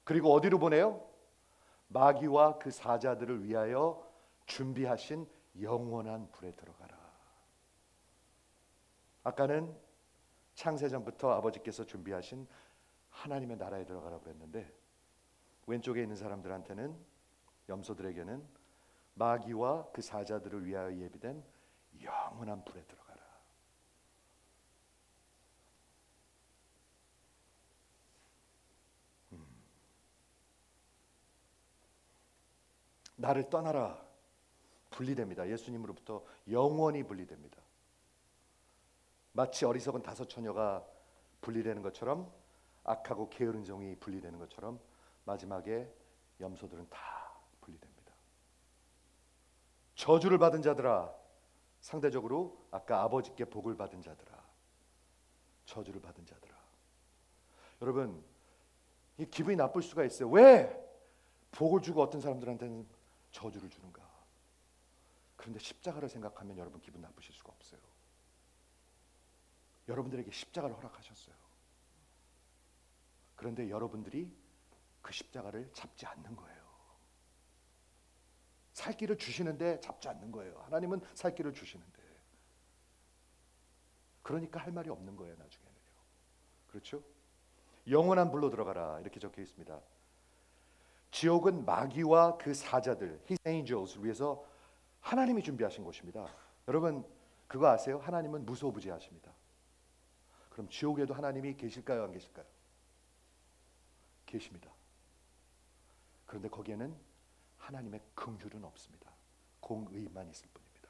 그리고 어디로 보내요? 마귀와 그 사자들을 위하여 준비하신 영원한 불에 들어가라. 아까는 창세전부터 아버지께서 준비하신 하나님의 나라에 들어가라고 그랬는데, 왼쪽에 있는 사람들한테는, 염소들에게는 마귀와 그 사자들을 위하여 예비된 영원한 불에 들어가라. 나를 떠나라. 분리됩니다. 예수님으로부터 영원히 분리됩니다. 마치 어리석은 5 처녀가 분리되는 것처럼, 악하고 게으른 종이 분리되는 것처럼 마지막에 염소들은 다 분리됩니다. 저주를 받은 자들아, 상대적으로 아까 아버지께 복을 받은 자들아, 저주를 받은 자들아. 여러분, 이 기분이 나쁠 수가 있어요. 왜 복을 주고 어떤 사람들한테는 저주를 주는가? 그런데 십자가를 생각하면 여러분 기분 나쁘실 수가 없어요. 여러분들에게 십자가를 허락하셨어요. 그런데 여러분들이 그 십자가를 잡지 않는 거예요. 살 길을 주시는데 잡지 않는 거예요. 하나님은 살 길을 주시는데. 그러니까 할 말이 없는 거예요, 나중에는요. 그렇죠? 영원한 불로 들어가라 이렇게 적혀 있습니다. 지옥은 마귀와 그 사자들, His angels을 위해서 하나님이 준비하신 곳입니다. 여러분 그거 아세요? 하나님은 무소부지하십니다. 그럼 지옥에도 하나님이 계실까요, 안 계실까요? 계십니다. 그런데 거기에는 하나님의 긍휼은 없습니다. 공의만 있을 뿐입니다.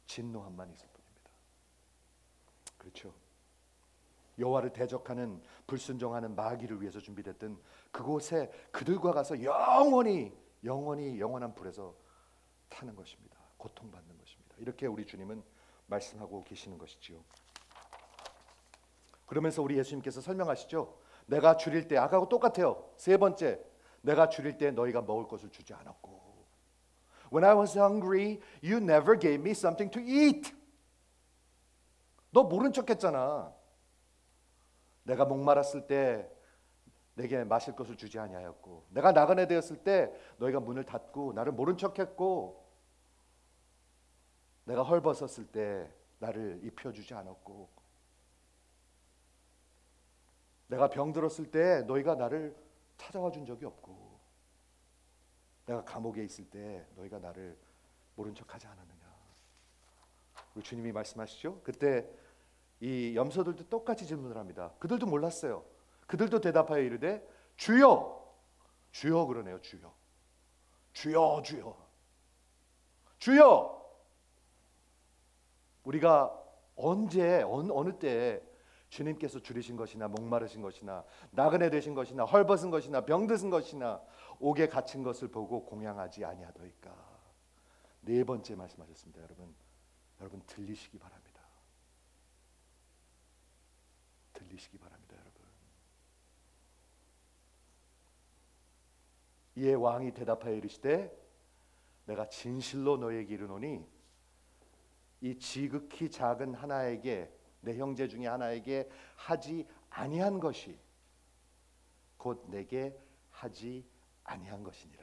진노함만 있을 뿐입니다. 그렇죠? 여호와를 대적하는, 불순종하는 마귀를 위해서 준비됐던 그곳에 그들과 가서 영원한 불에서 타는 것입니다. 고통받는 것입니다. 이렇게 우리 주님은 말씀하고 계시는 것이지요. 그러면서 우리 예수님께서 설명하시죠. 내가 줄일 때, 아까하고 똑같아요. 3번째, 내가 줄일 때 너희가 먹을 것을 주지 않았고, When I was hungry, you never gave me something to eat. 너 모른 척했잖아. 내가 목말랐을 때 내게 마실 것을 주지 아니하였고, 내가 나그네 되었을 때 너희가 문을 닫고 나를 모른 척했고, 내가 헐벗었을 때 나를 입혀주지 않았고, 내가 병들었을 때 너희가 나를 찾아와 준 적이 없고, 내가 감옥에 있을 때 너희가 나를 모른 척하지 않았느냐. 우리 주님이 말씀하시죠. 그때 이 염소들도 똑같이 질문을 합니다. 그들도 몰랐어요. 그들도 대답하여 이르되 주여, 주여 그러네요. 주여, 주여, 주여, 주여. 우리가 언제 어느 때 주님께서 줄이신 것이나 목마르신 것이나 나그네 되신 것이나 헐벗은 것이나 병드신 것이나 옥에 갇힌 것을 보고 공양하지 아니하더이까. 4번째 말씀하셨습니다. 여러분 들리시기 바랍니다. 들리시기 바랍니다, 여러분. 이에 왕이 대답하여 이르시되 내가 진실로 너에게 이르노니 이 지극히 작은 하나에게, 내 형제 중에 하나에게 하지 아니한 것이 곧 내게 하지 아니한 것이니라.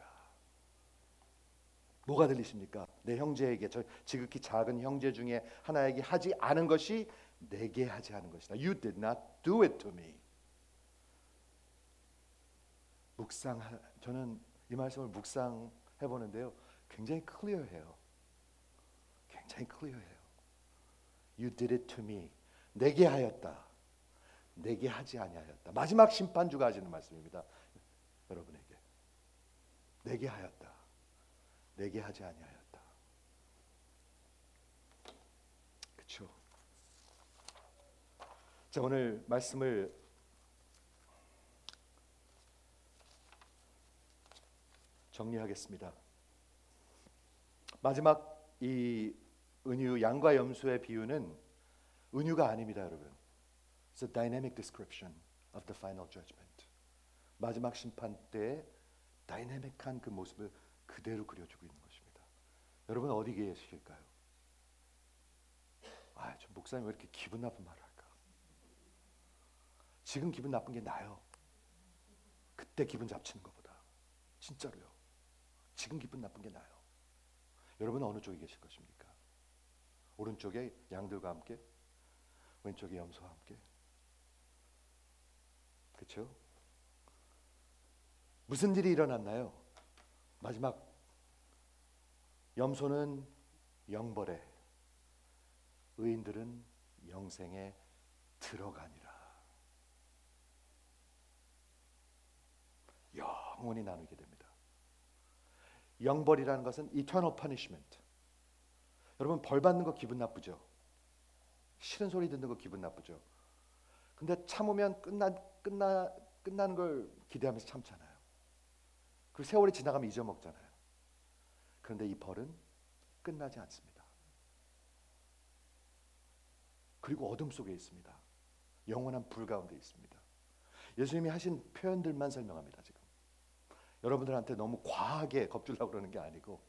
뭐가 들리십니까? 내 형제에게, 저 지극히 작은 형제 중에 하나에게 하지 않은 것이 내게 하지 않은 것이다. You did not do it to me. 저는 이 말씀을 묵상해 보는데요, 굉장히 클리어해요. 굉장히 클리어해요. You did it to me. 내게 하였다. 내게 하지 아니하였다. 마지막 심판주가 하시는 말씀입니다. 여러분에게 내게 하였다. 내게 하지 아니하였다. 자, 오늘 말씀을 정리하겠습니다. 마지막 이 은유, 양과 염소의 비유는 은유가 아닙니다, 여러분. It's a dynamic description of the final judgment. 마지막 심판 때의 다이내믹한 그 모습을 그대로 그려주고 있는 것입니다. 여러분 어디 계실까요? 저 목사님 왜 이렇게 기분 나쁜 말을 할까? 지금 기분 나쁜 게 나요. 그때 기분 잡치는 것보다. 진짜로요. 지금 기분 나쁜 게 나요. 여러분은 어느 쪽에 계실 것입니까? 오른쪽에 양들과 함께, 왼쪽에 염소와 함께. 그렇죠? 무슨 일이 일어났나요? 마지막 염소는 영벌에, 의인들은 영생에 들어가니라. 영원히 나누게 됩니다. 영벌이라는 것은 eternal punishment. 여러분 벌 받는 거 기분 나쁘죠? 싫은 소리 듣는 거 기분 나쁘죠? 근데 참으면 끝나는 걸 기대하면서 참잖아요. 그리고 세월이 지나가면 잊어먹잖아요. 그런데 이 벌은 끝나지 않습니다. 그리고 어둠 속에 있습니다. 영원한 불 가운데 있습니다. 예수님이 하신 표현들만 설명합니다. 지금 여러분들한테 너무 과하게 겁주려고 그러는 게 아니고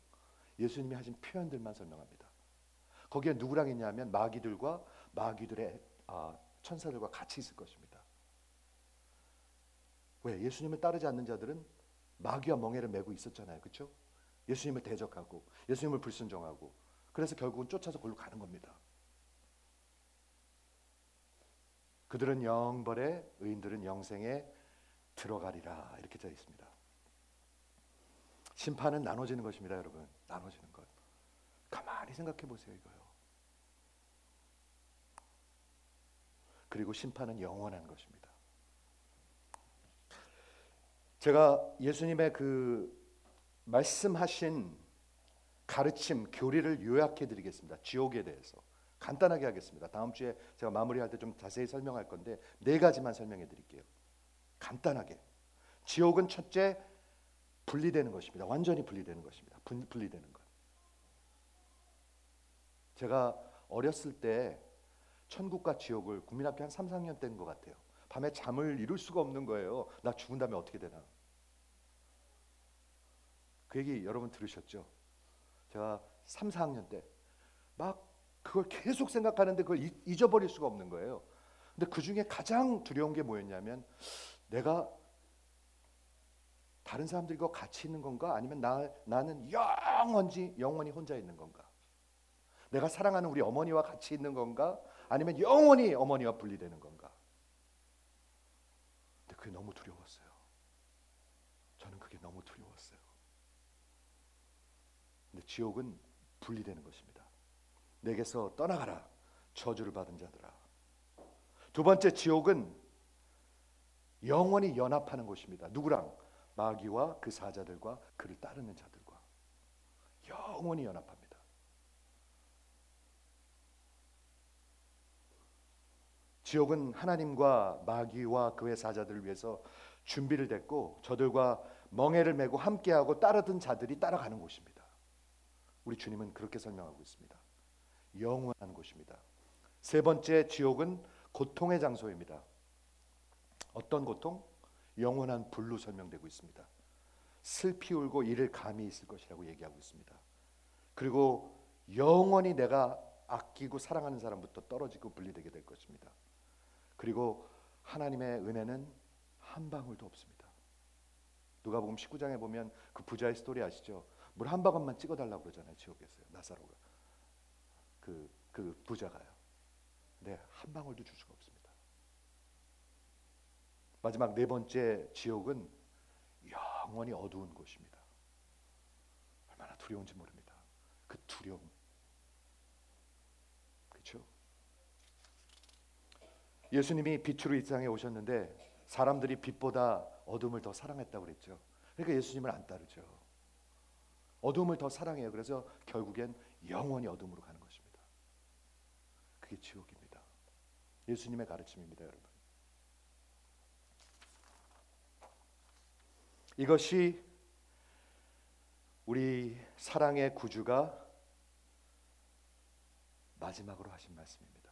예수님이 하신 표현들만 설명합니다. 거기에 누구랑 있냐면 마귀들과 마귀들의 천사들과 같이 있을 것입니다. 왜? 예수님을 따르지 않는 자들은 마귀와 멍에를 메고 있었잖아요. 그렇죠? 예수님을 대적하고 예수님을 불순종하고 그래서 결국은 쫓아서 그걸로 가는 겁니다. 그들은 영벌에, 의인들은 영생에 들어가리라. 이렇게 되어 있습니다. 심판은 나눠지는 것입니다, 여러분. 나눠지는 것. 가만히 생각해 보세요, 이거요. 그리고 심판은 영원한 것입니다. 제가 예수님의 그 말씀하신 가르침, 교리를 요약해 드리겠습니다. 지옥에 대해서 간단하게 하겠습니다. 다음 주에 제가 마무리할 때 좀 자세히 설명할 건데 4가지만 설명해 드릴게요. 간단하게. 지옥은 첫째 분리되는 것입니다. 완전히 분리되는 것입니다. 분리되는 것. 제가 어렸을 때 천국과 지옥을 국민학교 한 3, 4학년 때인 것 같아요. 밤에 잠을 이룰 수가 없는 거예요. 나 죽은 다음에 어떻게 되나. 그 얘기 여러분 들으셨죠? 제가 3, 4학년 때 막 그걸 계속 생각하는데 그걸 잊어버릴 수가 없는 거예요. 근데 그 중에 가장 두려운 게 뭐였냐면 내가 다른 사람들과 같이 있는 건가? 아니면 나는 영원히 혼자 있는 건가? 내가 사랑하는 우리 어머니와 같이 있는 건가? 아니면 영원히 어머니와 분리되는 건가? 근데 그게 너무 두려웠어요. 저는 그게 너무 두려웠어요. 근데 지옥은 분리되는 것입니다. 내게서 떠나가라, 저주를 받은 자들아. 두 번째, 지옥은 영원히 연합하는 곳입니다. 누구랑? 마귀와 그 사자들과 그를 따르는 자들과 영원히 연합합니다. 지옥은 하나님과 마귀와 그의 사자들을 위해서 준비를 됐고 저들과 멍에를 메고 함께하고 따르던 자들이 따라가는 곳입니다. 우리 주님은 그렇게 설명하고 있습니다. 영원한 곳입니다. 세 번째, 지옥은 고통의 장소입니다. 어떤 고통? 영원한 불로 설명되고 있습니다. 슬피 울고 이를 감이 있을 것이라고 얘기하고 있습니다. 그리고 영원히 내가 아끼고 사랑하는 사람부터 떨어지고 분리되게 될 것입니다. 그리고 하나님의 은혜는 한 방울도 없습니다. 누가복음 19장에 보면 그 부자의 스토리 아시죠? 물 한 방울만 찍어달라고 그러잖아요. 지옥에서요. 나사로가 그 부자가요. 네, 한 방울도 줄 수가 없습니다. 마지막 네 번째, 지옥은 영원히 어두운 곳입니다. 얼마나 두려운지 모릅니다. 그 두려움. 그렇죠? 예수님이 빛으로 이 세상에 오셨는데 사람들이 빛보다 어둠을 더 사랑했다고 그랬죠. 그러니까 예수님을 안 따르죠. 어둠을 더 사랑해요. 그래서 결국엔 영원히 어둠으로 가는 것입니다. 그게 지옥입니다. 예수님의 가르침입니다, 여러분. 이것이 우리 사랑의 구주가 마지막으로 하신 말씀입니다.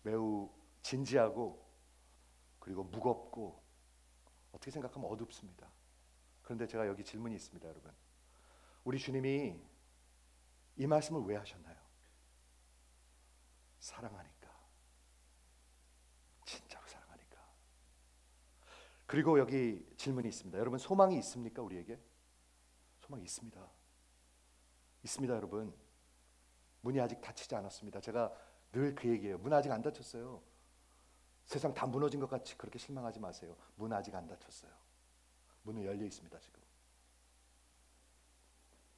매우 진지하고 그리고 무겁고 어떻게 생각하면 어둡습니다. 그런데 제가 여기 질문이 있습니다, 여러분. 우리 주님이 이 말씀을 왜 하셨나요? 사랑하니까. 진짜로 사랑하니까. 그리고 여기 질문이 있습니다. 여러분, 소망이 있습니까, 우리에게? 소망이 있습니다. 있습니다, 여러분. 문이 아직 닫히지 않았습니다. 제가 늘 그 얘기해요. 문 아직 안 닫혔어요. 세상 다 무너진 것 같이 그렇게 실망하지 마세요. 문 아직 안 닫혔어요. 문은 열려 있습니다, 지금.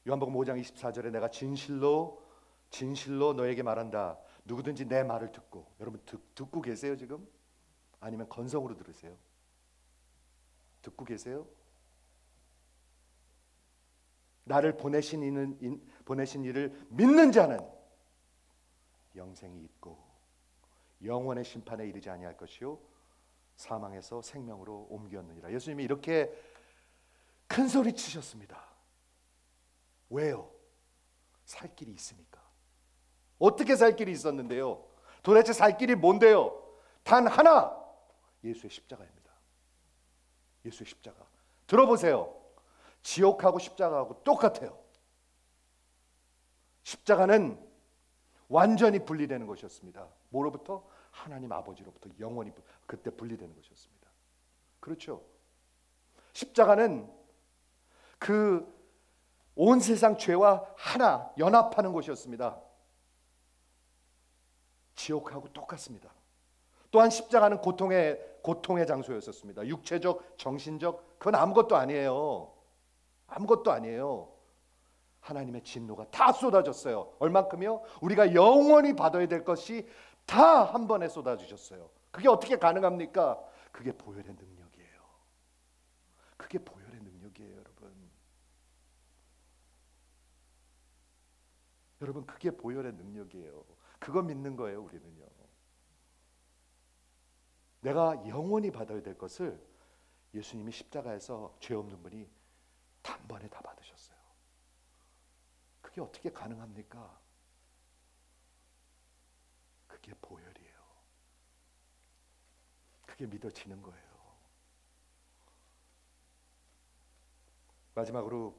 요한복음 5장 24절에 내가 진실로 너에게 말한다. 누구든지 내 말을 듣고. 여러분 듣고 계세요, 지금? 아니면 건성으로 들으세요? 듣고 계세요? 나를 보내신 이를 믿는 자는 영생이 있고 영원의 심판에 이르지 아니할 것이요 사망에서 생명으로 옮겼느니라. 예수님이 이렇게 큰 소리 치셨습니다. 왜요? 살 길이 있으니까. 어떻게 살 길이 있었는데요? 도대체 살 길이 뭔데요? 단 하나, 예수의 십자가입니다. 예수의 십자가. 들어보세요. 지옥하고 십자가하고 똑같아요. 십자가는 완전히 분리되는 것이었습니다. 뭐로부터? 하나님 아버지로부터 영원히 그때 분리되는 것이었습니다. 그렇죠? 십자가는 그 온 세상 죄와 하나 연합하는 것이었습니다. 지옥하고 똑같습니다. 또한 십자가는 고통의 장소였었습니다. 육체적, 정신적, 그건 아무것도 아니에요. 아무것도 아니에요. 하나님의 진노가 다 쏟아졌어요. 얼만큼요? 우리가 영원히 받아야 될 것이 다 한 번에 쏟아주셨어요. 그게 어떻게 가능합니까? 그게 보혈의 능력이에요. 그게 보혈의 능력이에요, 여러분. 여러분, 그게 보혈의 능력이에요. 그거 믿는 거예요, 우리는요. 내가 영원히 받아야 될 것을 예수님이 십자가에서 죄 없는 분이 단번에 다 받으셨어요. 그게 어떻게 가능합니까? 그게 보혈이에요. 그게 믿어지는 거예요. 마지막으로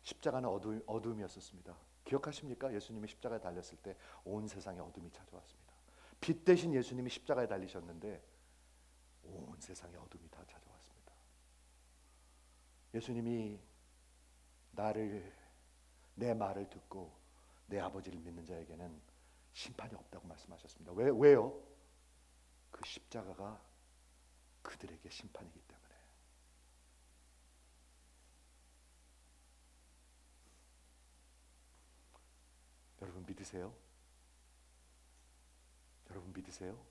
십자가는 어둠이었었습니다. 기억하십니까? 예수님이 십자가에 달렸을 때 온 세상에 어둠이 찾아왔습니다. 빛 대신 예수님이 십자가에 달리셨는데 온 세상에 어둠이 다 찾아왔습니다. 예수님이 내 말을 듣고 내 아버지를 믿는 자에게는 심판이 없다고 말씀하셨습니다. 왜요? 그 십자가가 그들에게 심판이기 때문에. 여러분 믿으세요? 여러분 믿으세요?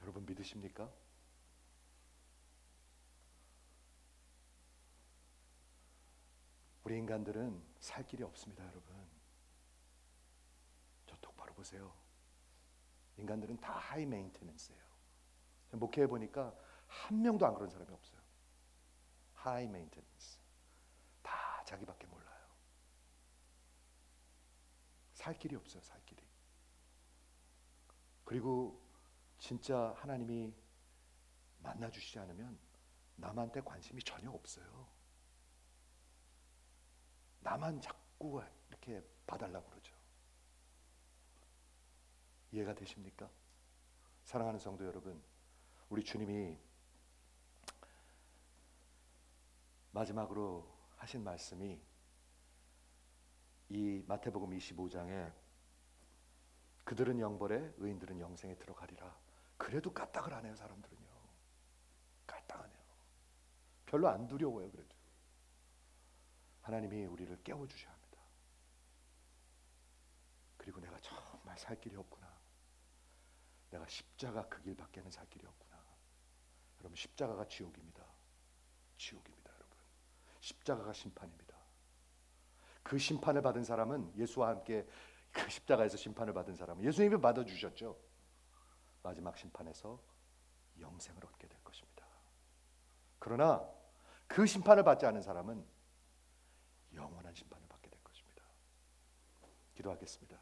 여러분 믿으십니까? 우리 인간들은 살 길이 없습니다, 여러분. 저 똑바로 보세요. 인간들은 다 하이 메인테넌스예요. 목회해 보니까 한 명도 안 그런 사람이 없어요. 하이 메인테넌스. 다 자기밖에 몰라요. 살 길이 없어요, 살 길이. 그리고 진짜 하나님이 만나 주시지 않으면 남한테 관심이 전혀 없어요. 나만 자꾸 이렇게 봐달라고 그러죠. 이해가 되십니까? 사랑하는 성도 여러분, 우리 주님이 마지막으로 하신 말씀이 이 마태복음 25장에 그들은 영벌에 의인들은 영생에 들어가리라. 그래도 까딱을 안 해요, 사람들은요. 까딱 안 해요. 별로 안 두려워요, 그래도. 하나님이 우리를 깨워주셔야 합니다. 그리고 내가 정말 살 길이 없구나. 내가 십자가 그 길밖에는 살 길이 없구나. 여러분, 십자가가 지옥입니다. 지옥입니다, 여러분. 십자가가 심판입니다. 그 심판을 받은 사람은, 예수와 함께 그 십자가에서 심판을 받은 사람은 예수님이 받아주셨죠. 마지막 심판에서 영생을 얻게 될 것입니다. 그러나 그 심판을 받지 않은 사람은 영원한 심판을 받게 될 것입니다. 기도하겠습니다.